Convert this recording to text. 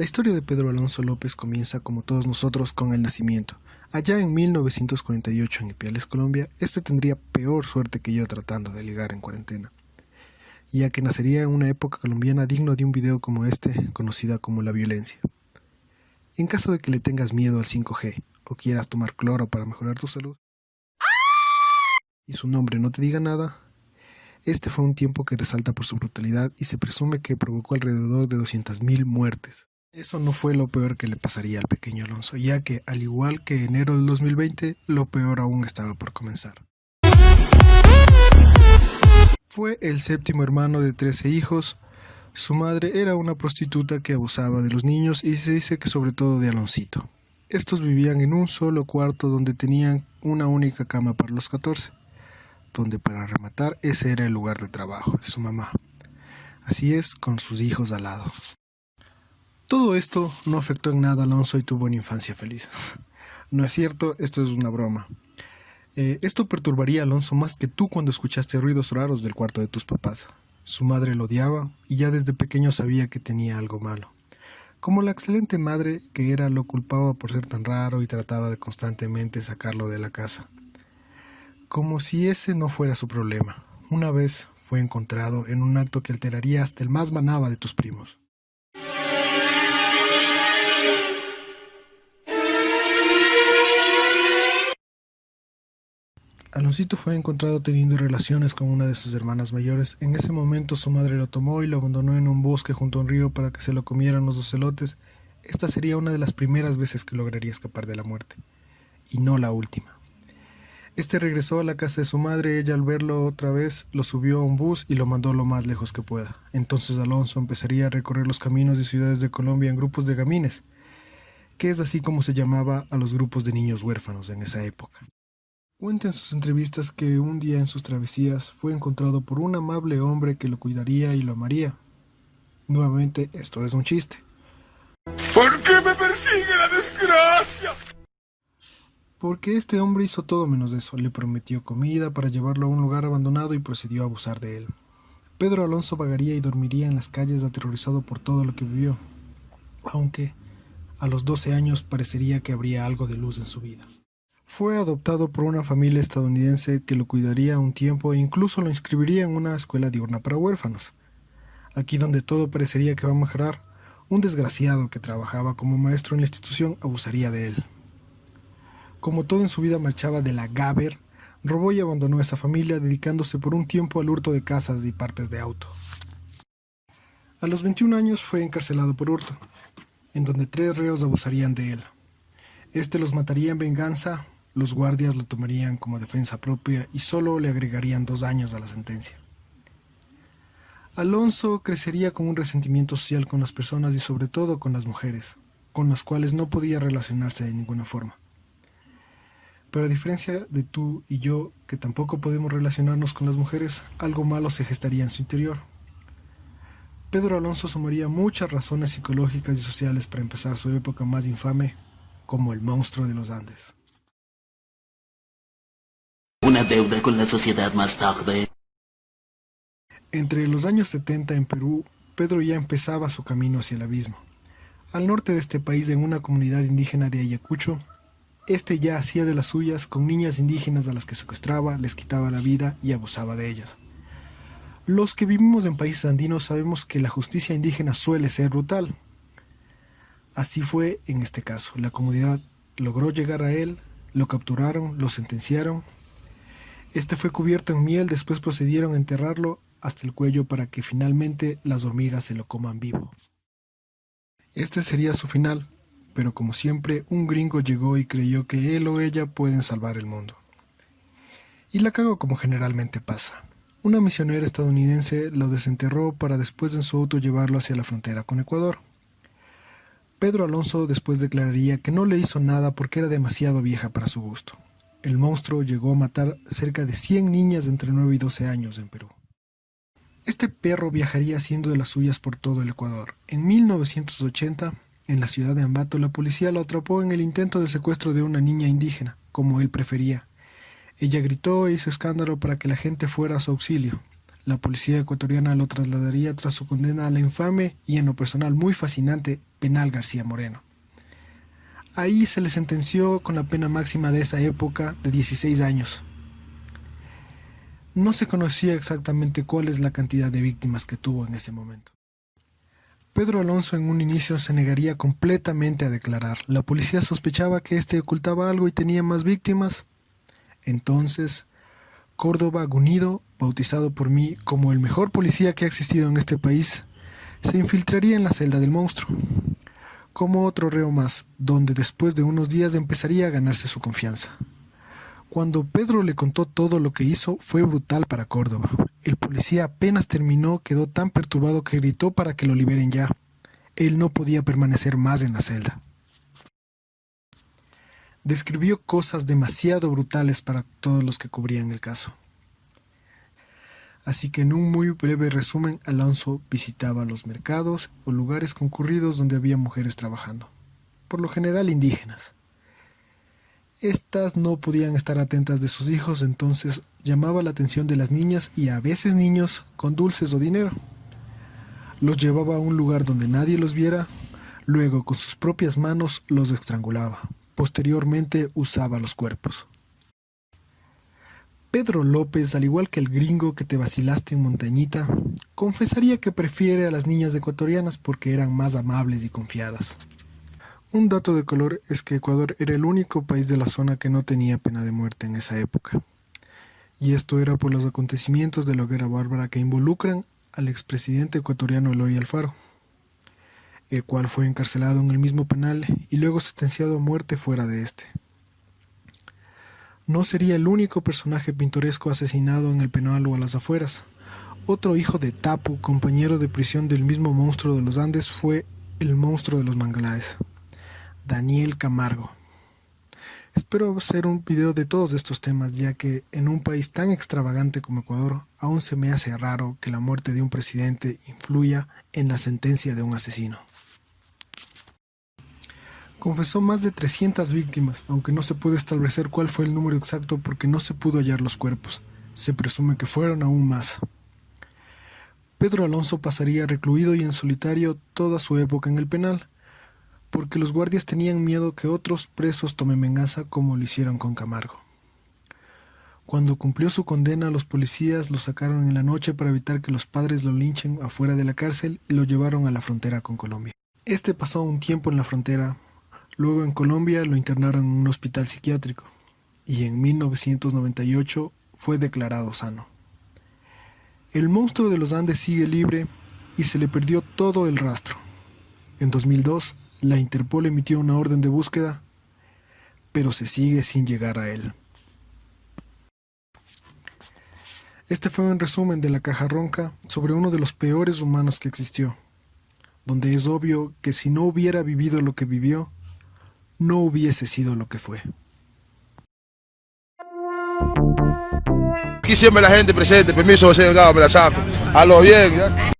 La historia de Pedro Alonso López comienza, como todos nosotros, con el nacimiento. Allá en 1948 en Ipiales, Colombia, tendría peor suerte que yo tratando de ligar en cuarentena, ya que nacería en una época colombiana digno de un video como conocida como la violencia. En caso de que le tengas miedo al 5G o quieras tomar cloro para mejorar tu salud, y su nombre no te diga nada, fue un tiempo que resalta por su brutalidad y se presume que provocó alrededor de 200.000 muertes. Eso no fue lo peor que le pasaría al pequeño Alonso, ya que, al igual que enero del 2020, lo peor aún estaba por comenzar. Fue el séptimo hermano de 13 hijos. Su madre era una prostituta que abusaba de los niños y se dice que sobre todo de Aloncito. Estos vivían en un solo cuarto donde tenían una única cama para los 14, donde para rematar ese era el lugar de trabajo de su mamá. Así es, con sus hijos al lado. Todo esto no afectó en nada a Alonso y tuvo una infancia feliz. No es cierto, esto es una broma. Esto perturbaría a Alonso más que tú cuando escuchaste ruidos raros del cuarto de tus papás. Su madre lo odiaba y ya desde pequeño sabía que tenía algo malo. Como la excelente madre que era, lo culpaba por ser tan raro y trataba de constantemente sacarlo de la casa. Como si ese no fuera su problema. Una vez fue encontrado en un acto que alteraría hasta el más manaba de tus primos. Aloncito fue encontrado teniendo relaciones con una de sus hermanas mayores. En ese momento su madre lo tomó y lo abandonó en un bosque junto a un río para que se lo comieran los ocelotes. Esta sería una de las primeras veces que lograría escapar de la muerte, y no la última. Regresó a la casa de su madre. Ella, al verlo otra vez, lo subió a un bus y lo mandó lo más lejos que pueda. Entonces Alonso empezaría a recorrer los caminos y ciudades de Colombia en grupos de gamines, que es así como se llamaba a los grupos de niños huérfanos en esa época. Cuenta en sus entrevistas que un día en sus travesías fue encontrado por un amable hombre que lo cuidaría y lo amaría. Nuevamente, esto es un chiste. ¿Por qué me persigue la desgracia? Porque este hombre hizo todo menos eso. Le prometió comida para llevarlo a un lugar abandonado y procedió a abusar de él. Pedro Alonso vagaría y dormiría en las calles aterrorizado por todo lo que vivió, aunque a los 12 años parecería que habría algo de luz en su vida. Fue adoptado por una familia estadounidense que lo cuidaría un tiempo e incluso lo inscribiría en una escuela diurna para huérfanos. Aquí donde todo parecería que va a mejorar, un desgraciado que trabajaba como maestro en la institución abusaría de él. Como todo en su vida marchaba de la Gaber, robó y abandonó esa familia, dedicándose por un tiempo al hurto de casas y partes de auto. A los 21 años fue encarcelado por hurto, en donde 3 reos abusarían de él. Los mataría en venganza. Los guardias lo tomarían como defensa propia y solo le agregarían 2 años a la sentencia. Alonso crecería con un resentimiento social con las personas y sobre todo con las mujeres, con las cuales no podía relacionarse de ninguna forma. Pero a diferencia de tú y yo, que tampoco podemos relacionarnos con las mujeres, algo malo se gestaría en su interior. Pedro Alonso sumaría muchas razones psicológicas y sociales para empezar su época más infame, como el monstruo de los Andes. Una deuda con la sociedad más tarde. Entre los años 70 en Perú, Pedro ya empezaba su camino hacia el abismo. Al norte de este país, en una comunidad indígena de Ayacucho, ya hacía de las suyas con niñas indígenas a las que secuestraba, les quitaba la vida y abusaba de ellas. Los que vivimos en países andinos sabemos que la justicia indígena suele ser brutal. Así fue en este caso. La comunidad logró llegar a él, lo capturaron, lo sentenciaron. Fue cubierto en miel, después procedieron a enterrarlo hasta el cuello para que finalmente las hormigas se lo coman vivo. Sería su final, pero como siempre, un gringo llegó y creyó que él o ella pueden salvar el mundo. Y la cagó como generalmente pasa. Una misionera estadounidense lo desenterró para después en su auto llevarlo hacia la frontera con Ecuador. Pedro Alonso después declararía que no le hizo nada porque era demasiado vieja para su gusto. El monstruo llegó a matar cerca de 100 niñas de entre 9 y 12 años en Perú. Perro viajaría haciendo de las suyas por todo el Ecuador. En 1980, en la ciudad de Ambato, la policía lo atrapó en el intento de secuestro de una niña indígena, como él prefería. Ella gritó e hizo escándalo para que la gente fuera a su auxilio. La policía ecuatoriana lo trasladaría tras su condena a la infame y en lo personal muy fascinante penal García Moreno. Ahí se le sentenció con la pena máxima de esa época de 16 años. No se conocía exactamente cuál es la cantidad de víctimas que tuvo en ese momento. Pedro Alonso en un inicio se negaría completamente a declarar. La policía sospechaba que éste ocultaba algo y tenía más víctimas. Entonces, Córdoba Gunido, bautizado por mí como el mejor policía que ha existido en este país, se infiltraría en la celda del monstruo, como otro reo más, donde después de unos días empezaría a ganarse su confianza. Cuando Pedro le contó todo lo que hizo, fue brutal para Córdoba. El policía apenas terminó, quedó tan perturbado que gritó para que lo liberen ya. Él no podía permanecer más en la celda. Describió cosas demasiado brutales para todos los que cubrían el caso. Así que en un muy breve resumen, Alonso visitaba los mercados o lugares concurridos donde había mujeres trabajando, por lo general indígenas. Estas no podían estar atentas de sus hijos, entonces llamaba la atención de las niñas y a veces niños con dulces o dinero. Los llevaba a un lugar donde nadie los viera, luego con sus propias manos los estrangulaba. Posteriormente usaba los cuerpos. Pedro López, al igual que el gringo que te vacilaste en Montañita, confesaría que prefiere a las niñas ecuatorianas porque eran más amables y confiadas. Un dato de color es que Ecuador era el único país de la zona que no tenía pena de muerte en esa época. Y esto era por los acontecimientos de la hoguera bárbara que involucran al expresidente ecuatoriano Eloy Alfaro, el cual fue encarcelado en el mismo penal y luego sentenciado a muerte fuera de este. No sería el único personaje pintoresco asesinado en el penal o a las afueras. Otro hijo de Tapu, compañero de prisión del mismo monstruo de los Andes, fue el monstruo de los manglares, Daniel Camargo. Espero hacer un video de todos estos temas, ya que en un país tan extravagante como Ecuador, aún se me hace raro que la muerte de un presidente influya en la sentencia de un asesino. Confesó más de 300 víctimas, aunque no se puede establecer cuál fue el número exacto porque no se pudo hallar los cuerpos. Se presume que fueron aún más. Pedro Alonso pasaría recluido y en solitario toda su época en el penal, porque los guardias tenían miedo que otros presos tomen venganza como lo hicieron con Camargo. Cuando cumplió su condena, los policías lo sacaron en la noche para evitar que los padres lo linchen afuera de la cárcel y lo llevaron a la frontera con Colombia. Este pasó un tiempo en la frontera, luego en Colombia lo internaron en un hospital psiquiátrico y en 1998 fue declarado sano. El monstruo de los Andes sigue libre y se le perdió todo el rastro. En 2002, la Interpol emitió una orden de búsqueda, pero se sigue sin llegar a él. Este fue un resumen de La Caja Ronca sobre uno de los peores humanos que existió, donde es obvio que si no hubiera vivido lo que vivió, no hubiese sido lo que fue. Aquí siempre la gente presente, permiso, señor Delgado, me la saco. A lo bien, ¿ya?